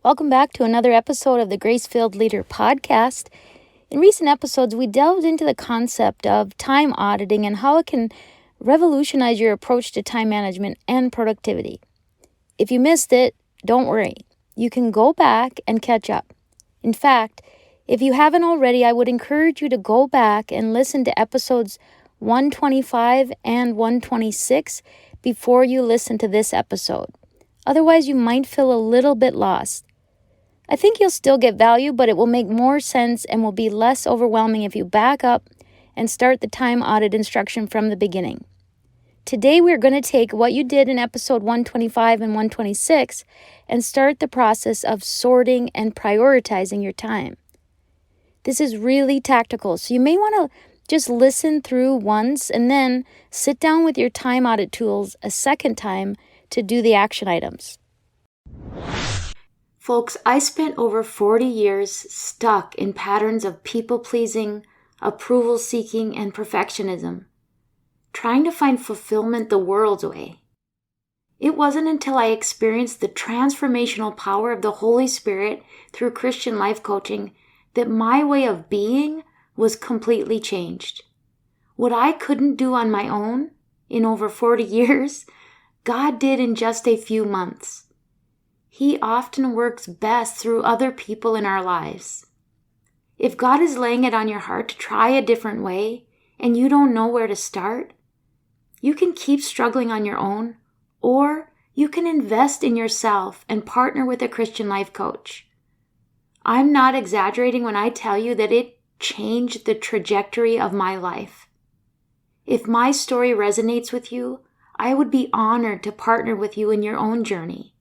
Welcome back to another episode of the Grace-Filled Leader podcast. In recent episodes, we delved into the concept of time auditing and how it can revolutionize your approach to time management and productivity. If you missed it, don't worry. You can go back and catch up. In fact, if you haven't already, I would encourage you to go back and listen to episodes 125 and 126 before you listen to this episode. Otherwise, you might feel a little bit lost. I think you'll still get value, but it will make more sense and will be less overwhelming if you back up and start the time audit instruction from the beginning. Today, we're going to take what you did in episode 125 and 126 and start the process of sorting and prioritizing your time. This is really tactical, so you may want to just listen through once and then sit down with your time audit tools a second time to do the action items. Folks, I spent over 40 years stuck in patterns of people-pleasing, approval-seeking, and perfectionism, trying to find fulfillment the world's way. It wasn't until I experienced the transformational power of the Holy Spirit through Christian life coaching that my way of being was completely changed. What I couldn't do on my own in over 40 years, God did in just a few months. He often works best through other people in our lives. If God is laying it on your heart to try a different way and you don't know where to start, you can keep struggling on your own, or you can invest in yourself and partner with a Christian life coach. I'm not exaggerating when I tell you that it changed the trajectory of my life. If my story resonates with you, I would be honored to partner with you in your own journey.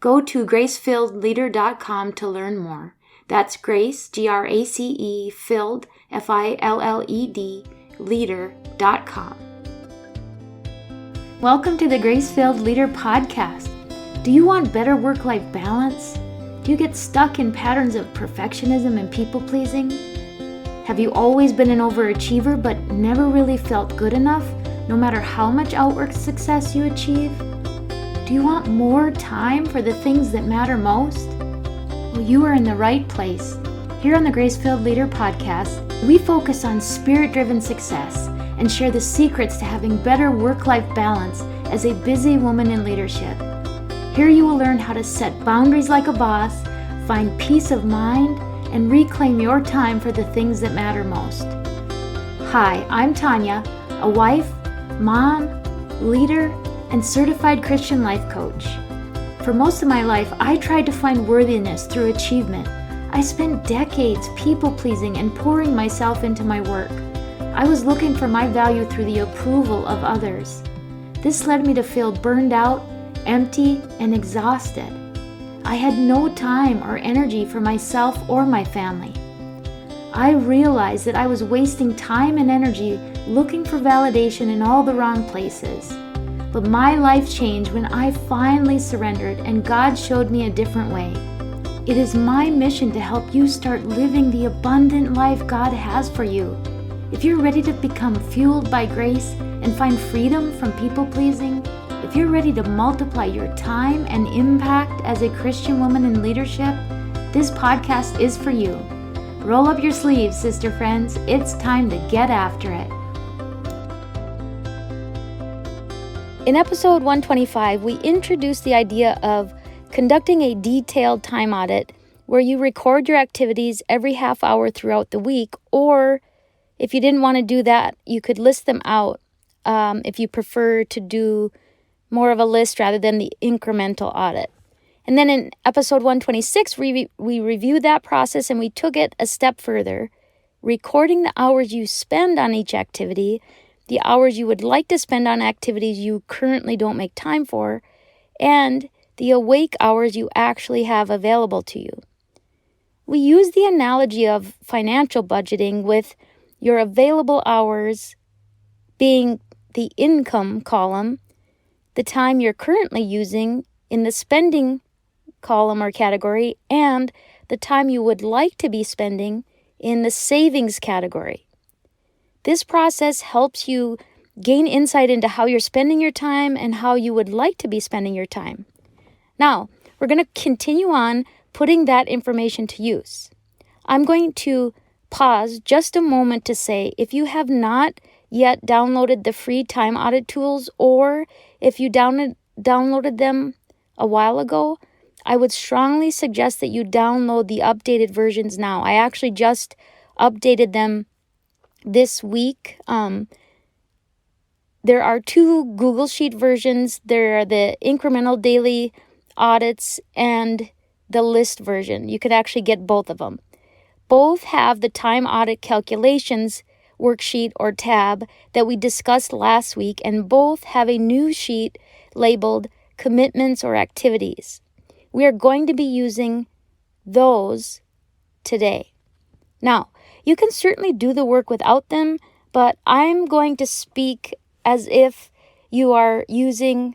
Go to gracefilledleader.com to learn more. That's Grace, Grace, filled, Filled, leader.com. Welcome to the Grace-Filled Leader podcast. Do you want better work-life balance? Do you get stuck in patterns of perfectionism and people-pleasing? Have you always been an overachiever but never really felt good enough, no matter how much outward success you achieve? Do you want more time for the things that matter most? Well, you are in the right place. Here on the Grace-Filled Leader podcast, we focus on spirit-driven success and share the secrets to having better work-life balance as a busy woman in leadership. Here you will learn how to set boundaries like a boss, find peace of mind, and reclaim your time for the things that matter most. Hi, I'm Tanya, a wife, mom, leader, and certified Christian life coach. For most of my life, I tried to find worthiness through achievement. I spent decades people-pleasing and pouring myself into my work. I was looking for my value through the approval of others. This led me to feel burned out, empty, and exhausted. I had no time or energy for myself or my family. I realized that I was wasting time and energy looking for validation in all the wrong places. But my life changed when I finally surrendered and God showed me a different way. It is my mission to help you start living the abundant life God has for you. If you're ready to become fueled by grace and find freedom from people-pleasing, if you're ready to multiply your time and impact as a Christian woman in leadership, this podcast is for you. Roll up your sleeves, sister friends. It's time to get after it. In episode 125, we introduced the idea of conducting a detailed time audit where you record your activities every half hour throughout the week, or if you didn't want to do that, you could list them out if you prefer to do more of a list rather than the incremental audit. And then in episode 126, we reviewed that process and we took it a step further, recording the hours you spend on each activity, the hours you would like to spend on activities you currently don't make time for, and the awake hours you actually have available to you. We use the analogy of financial budgeting with your available hours being the income column, the time you're currently using in the spending column or category, and the time you would like to be spending in the savings category. This process helps you gain insight into how you're spending your time and how you would like to be spending your time. Now, we're going to continue on putting that information to use. I'm going to pause just a moment to say, if you have not yet downloaded the free time audit tools, or if you downloaded them a while ago, I would strongly suggest that you download the updated versions now. I actually just updated them this week. There are two Google Sheet versions. There are the incremental daily audits and the list version. You could actually get both of them. Both have the time audit calculations worksheet or tab that we discussed last week, and both have a new sheet labeled commitments or activities. We are going to be using those today. Now, you can certainly do the work without them, but I'm going to speak as if you are using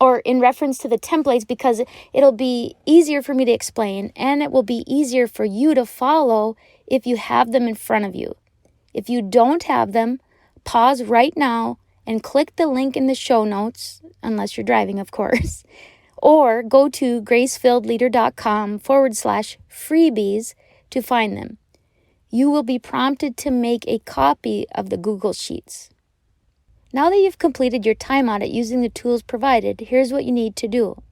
or in reference to the templates, because it'll be easier for me to explain and it will be easier for you to follow if you have them in front of you. If you don't have them, pause right now and click the link in the show notes, unless you're driving, of course, or go to gracefilledleader.com/freebies to find them. You will be prompted to make a copy of the Google Sheets. Now that you've completed your time audit using the tools provided, here's what you need to do.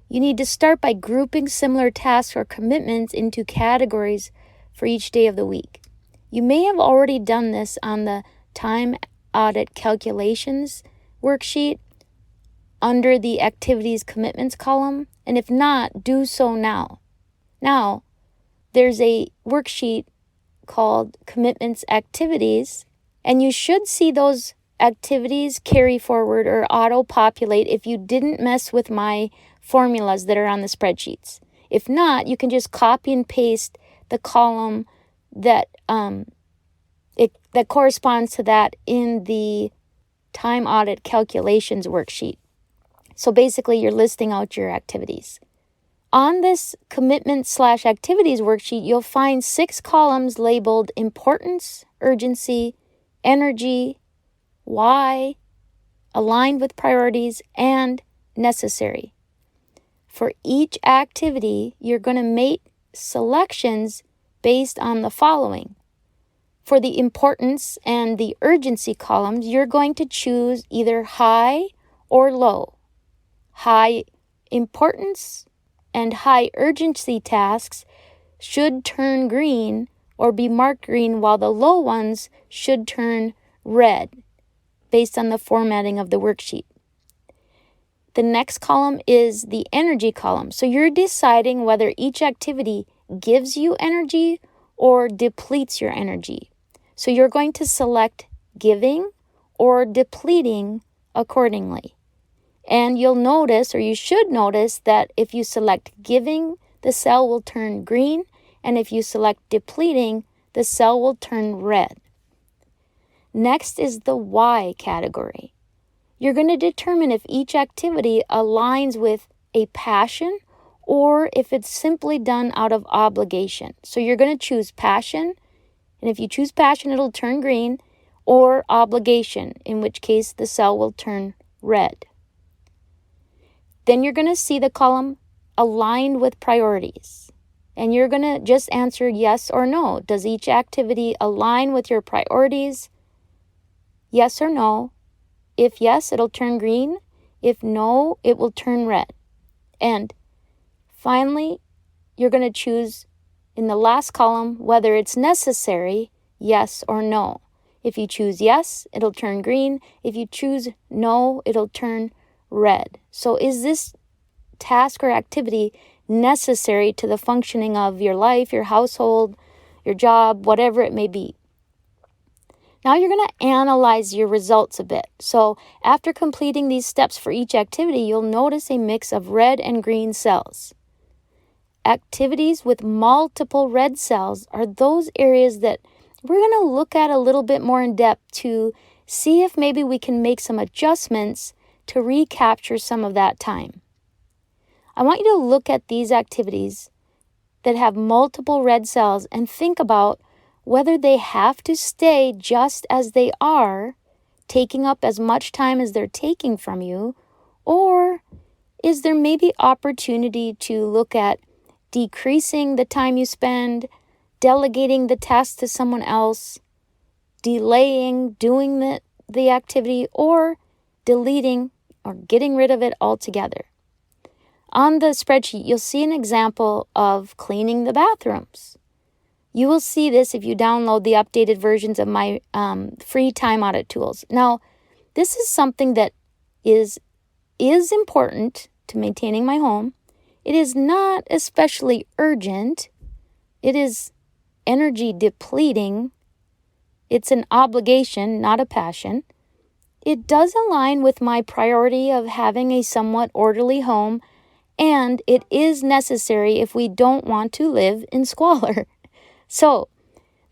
You need to start by grouping similar tasks or commitments into categories for each day of the week. You may have already done this on the time audit calculations worksheet under the activities commitments column, and if not, do so now. Now, there's a worksheet called commitments activities, and you should see those activities carry forward or auto-populate if you didn't mess with my formulas that are on the spreadsheets. If not, you can just copy and paste the column that that corresponds to that in the time audit calculations worksheet. So basically, you're listing out your activities. On this commitment/activities worksheet, you'll find 6 columns labeled importance, urgency, energy, why, aligned with priorities, and necessary. For each activity, you're going to make selections based on the following. For the importance and the urgency columns, you're going to choose either high or low. High importance and high urgency tasks should turn green or be marked green, while the low ones should turn red based on the formatting of the worksheet. The next column is the energy column. So you're deciding whether each activity gives you energy or depletes your energy. So you're going to select giving or depleting accordingly. And you'll notice, or you should notice, that if you select giving, the cell will turn green, and if you select depleting, the cell will turn red. Next is the why category. You're going to determine if each activity aligns with a passion or if it's simply done out of obligation. So you're going to choose passion, and if you choose passion, it'll turn green, or obligation, in which case the cell will turn red. Then you're going to see the column aligned with priorities, and you're going to just answer yes or no. Does each activity align with your priorities? Yes or no. If yes, it'll turn green. If no, it will turn red. And finally, you're going to choose in the last column whether it's necessary, yes or no. If you choose yes, it'll turn green. If you choose no, it'll turn red. So is this task or activity necessary to the functioning of your life, your household, your job, whatever it may be? Now you're going to analyze your results a bit. So after completing these steps for each activity, you'll notice a mix of red and green cells. Activities with multiple red cells are those areas that we're going to look at a little bit more in depth to see if maybe we can make some adjustments to recapture some of that time. I want you to look at these activities that have multiple red cells and think about whether they have to stay just as they are, taking up as much time as they're taking from you, or is there may be opportunity to look at decreasing the time you spend, delegating the task to someone else, delaying doing the activity, or deleting or getting rid of it altogether. On the spreadsheet, you'll see an example of cleaning the bathrooms. You will see this if you download the updated versions of my free time audit tools. Now, this is something that is important to maintaining my home. It is not especially urgent. It is energy depleting. It's an obligation, not a passion. It does align with my priority of having a somewhat orderly home, and it is necessary if we don't want to live in squalor. So,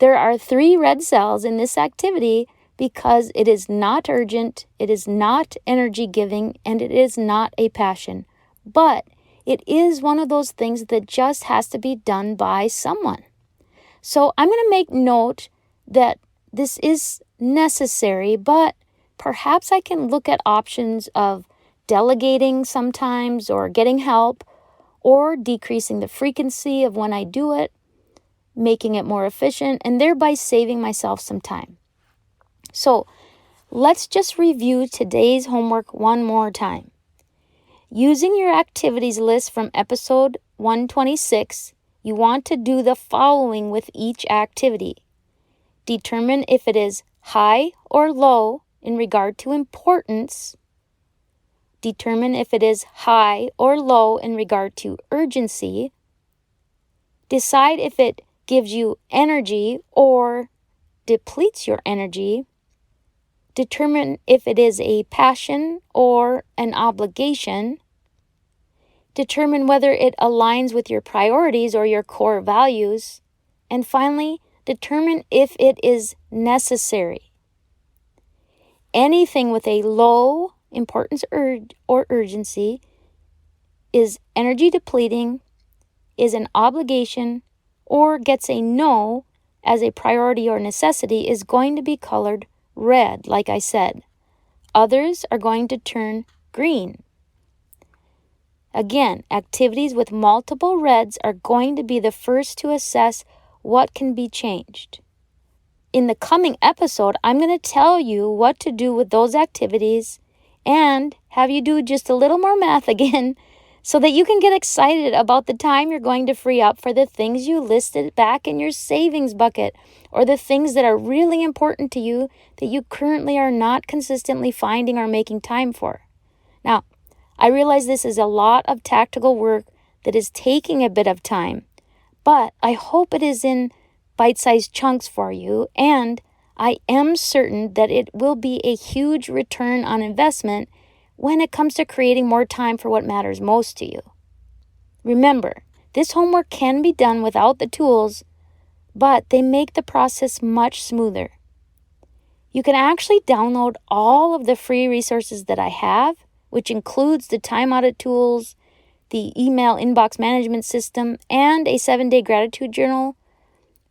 there are 3 red cells in this activity because it is not urgent, it is not energy giving, and it is not a passion. But it is one of those things that just has to be done by someone. So I'm going to make note that this is necessary, but perhaps I can look at options of delegating sometimes or getting help or decreasing the frequency of when I do it, making it more efficient, and thereby saving myself some time. So let's just review today's homework one more time. Using your activities list from episode 126, you want to do the following with each activity. Determine if it is high or low in regard to importance. Determine if it is high or low in regard to urgency. Decide if it gives you energy or depletes your energy. Determine if it is a passion or an obligation. Determine whether it aligns with your priorities or your core values. And finally, determine if it is necessary. Anything with a low importance or urgency is energy depleting, is an obligation, or gets a no as a priority or necessity is going to be colored red, like I said. Others are going to turn green. Again, activities with multiple reds are going to be the first to assess what can be changed. In the coming episode, I'm going to tell you what to do with those activities and have you do just a little more math again so that you can get excited about the time you're going to free up for the things you listed back in your savings bucket or the things that are really important to you that you currently are not consistently finding or making time for. Now, I realize this is a lot of tactical work that is taking a bit of time, but I hope it is in bite-sized chunks for you, and I am certain that it will be a huge return on investment when it comes to creating more time for what matters most to you. Remember, this homework can be done without the tools, but they make the process much smoother. You can actually download all of the free resources that I have, which includes the time audit tools, the email inbox management system, and a 7-day gratitude journal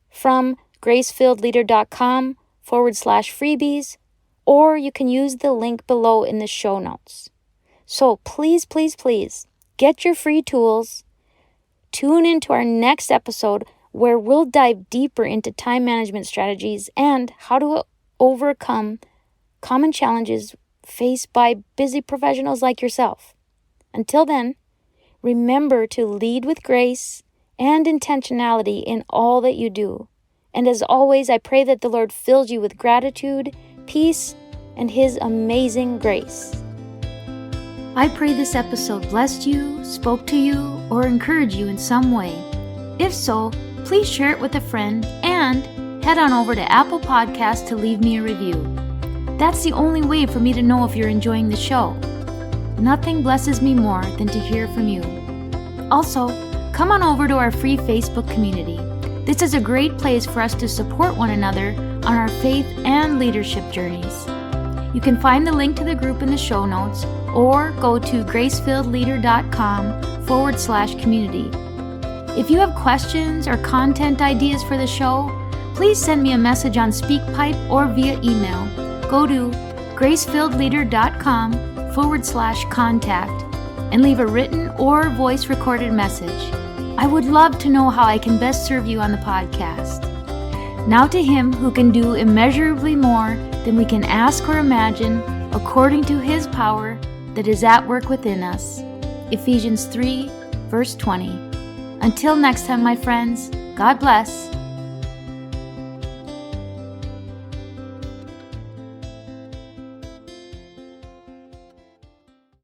from gracefilledleader.com/freebies, or you can use the link below in the show notes. So please, please, please get your free tools. Tune into our next episode where we'll dive deeper into time management strategies and how to overcome common challenges faced by busy professionals like yourself. Until then, remember to lead with grace and intentionality in all that you do. And as always, I pray that the Lord fills you with gratitude, peace, and His amazing grace. I pray this episode blessed you, spoke to you, or encouraged you in some way. If so, please share it with a friend and head on over to Apple Podcasts to leave me a review. That's the only way for me to know if you're enjoying the show. Nothing blesses me more than to hear from you. Also, come on over to our free Facebook community. This is a great place for us to support one another on our faith and leadership journeys. You can find the link to the group in the show notes or go to gracefilledleader.com/community. If you have questions or content ideas for the show, please send me a message on SpeakPipe or via email. Go to gracefilledleader.com/contact and leave a written or voice recorded message. I would love to know how I can best serve you on the podcast. Now to Him who can do immeasurably more than we can ask or imagine, according to His power that is at work within us. Ephesians 3, verse 20. Until next time, my friends, God bless.